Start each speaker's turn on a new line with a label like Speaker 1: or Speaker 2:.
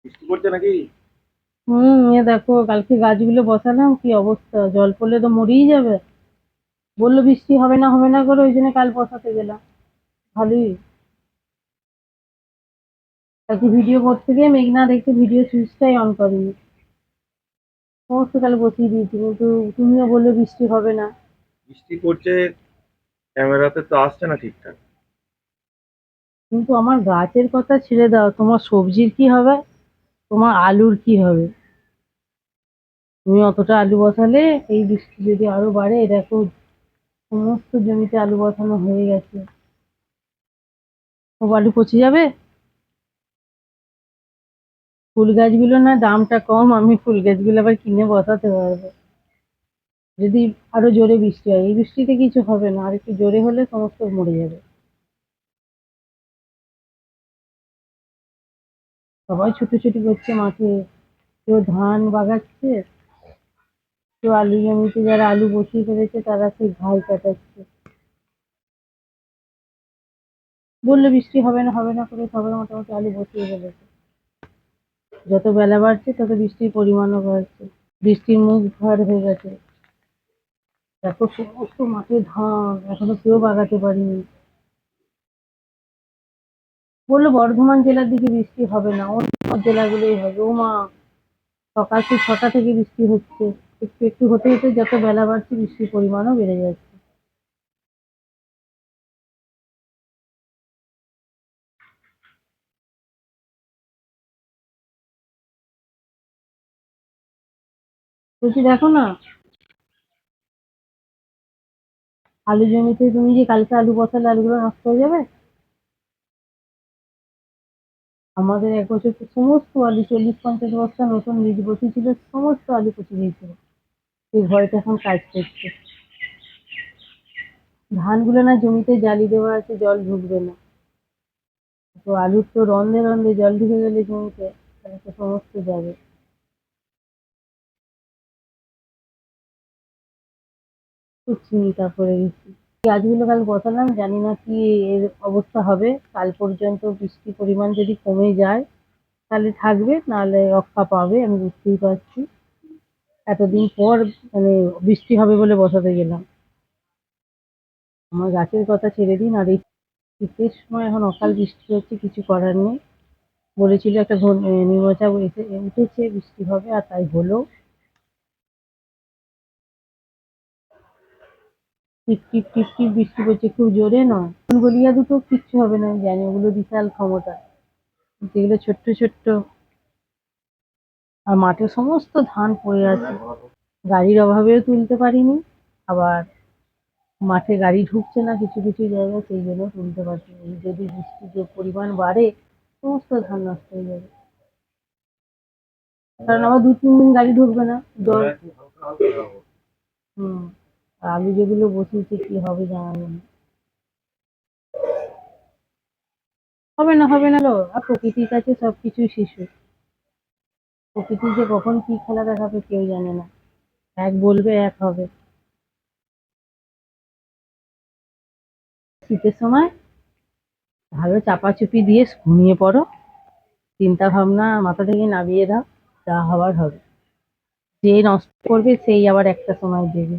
Speaker 1: বৃষ্টি পড়ছে নাকি?
Speaker 2: এ দেখো কালকে গাছগুলো বসালাম, কি অবস্থা! জল পড়লে তো মরেই যাবে। বললো বৃষ্টি হবে না হবে না করে, ওই জন্য কাল বসাতে গেলাম। ভালোই। কালকে ভিডিও করতে গিয়ে মেঘনা দেখতে ভিডিও সুইচটাই অন করেনি। সমস্ত কাল বসিয়ে দিয়েছি, কিন্তু তুমিও বললে বৃষ্টি হবে না।
Speaker 1: বৃষ্টি পড়ছে, ক্যামেরাতে তো আসছে না ঠিকঠাক।
Speaker 2: কিন্তু আমার গাছের কথা ছেড়ে দাও, তোমার সবজির কি হবে? তোমার আলুর কি হবে? তুমি অতটা আলু বসালে, এই বৃষ্টি যদি আরো বাড়ে, দেখো সমস্ত জমিতে আলু বসানো হয়ে গেছে, সব আলু পচে যাবে। ফুল গাছগুলো না দামটা কম, আমি ফুল গাছগুলো আবার কিনে বসাতে পারবো যদি আরো জোরে বৃষ্টি হয়। এই বৃষ্টিতে কিছু হবে না, আর একটু জোরে হলে সমস্ত মরে যাবে। সবাই ছুটোছুটি করছে মাঠে, কেউ ধান বাগাচ্ছে, কেউ আলু জমিতে যারা আলু বসিয়ে ফেলেছে তারা সেই ঘাই কাটাচ্ছে। বললে বৃষ্টি হবে না হবে না করে সবাই মোটামুটি আলু বসিয়ে ফেলেছে। যত বেলা বাড়ছে তত বৃষ্টির পরিমাণও বাড়ছে। বৃষ্টির মুখ ভার হয়ে গেছে। দেখো সমস্ত মাঠে ধান, এখনো কেউ বাগাতে পারিনি। বললো বর্ধমান জেলার দিকে বৃষ্টি হবে না, অন্য জেলাগুলোই হবে। ও মা! সকাল 6টা থেকে বৃষ্টি হচ্ছে। একটু একটু হতে হতে যত বেলা বাড়ছে বৃষ্টির পরিমাণও বেড়ে যাচ্ছে। বলছি দেখো না, আলু জমিতে তুমি যে কালকে আলু বসালে আলুগুলো নষ্ট হয়ে যাবে। আমাদের এক বছর তো সমস্ত আলু 40-50 বস্তা নতুন বীজ বসিয়েছিল, সমস্ত আলু পচে গিয়েছিল। এই ভয়টা এখন কাজ করছে। ধানগুলো না জমিতে জালি দেওয়া আছে, জল ঢুকবে না। তো আলুর তো রন্ধে রন্ধে জল ঢুকে গেলে জমিতে, তাহলে তো সমস্ত যাবে। খুব চিন্তা করে গেছি। গাছগুলো কাল বসালাম, জানি না কি এর অবস্থা হবে। কাল পর্যন্ত বৃষ্টির পরিমাণ যদি কমে যায় তাহলে থাকবে, নাহলে রক্ষা পাবে, আমি বুঝতেই পারছি। এতদিন পর মানে বৃষ্টি হবে বলে বসাতে গেলাম। আমার গাছের কথা ছেড়ে দিন, আর এই শীতের সময় এখন অকাল বৃষ্টি হচ্ছে, কিছু করার নেই। বলেছিল একটা নিম্নচাপ এসে উঠেছে, বৃষ্টি হবে, আর তাই হলো। টিপ টিপ টিপ টিপ বৃষ্টি পড়ছে, খুব জোরে নয়। গলিয়া দুটো কিচ্ছু হবে না, আমি জানি ওগুলো বিশাল ক্ষমতা। যেগুলো ছোট্ট ছোট্ট, আর মাঠে সমস্ত ধান পড়ে আছে। গাড়ির অভাবেও তুলতে পারিনি, আবার মাঠে গাড়ি ঢুকছে না কিছু কিছু জায়গায়, সেই জন্য তুলতে পারছি না। যদি বৃষ্টির যে পরিমাণ বাড়ে, সমস্ত ধান নষ্ট হয়ে যাবে। কারণ আবার 2-3 দিন গাড়ি ঢুকবে না, জল। হুম। আর আলু যেগুলো বসিয়েছে কি হবে জানা নেই। হবে না হবে না লো, আর প্রকৃতির কাছে সবকিছুই শিশু। প্রকৃতি যে কখন কি খেলা দেখাবে কেউ জানে না। এক বলবে এক হবে। শীতের সময় ভালো চাপাচুপি দিয়ে ঘুমিয়ে পড়ো, চিন্তা ভাবনা মাথা থেকে নামিয়ে দাও, যা হবার হবে। যে নষ্ট করবে সেই আবার একটা সময় দেবে।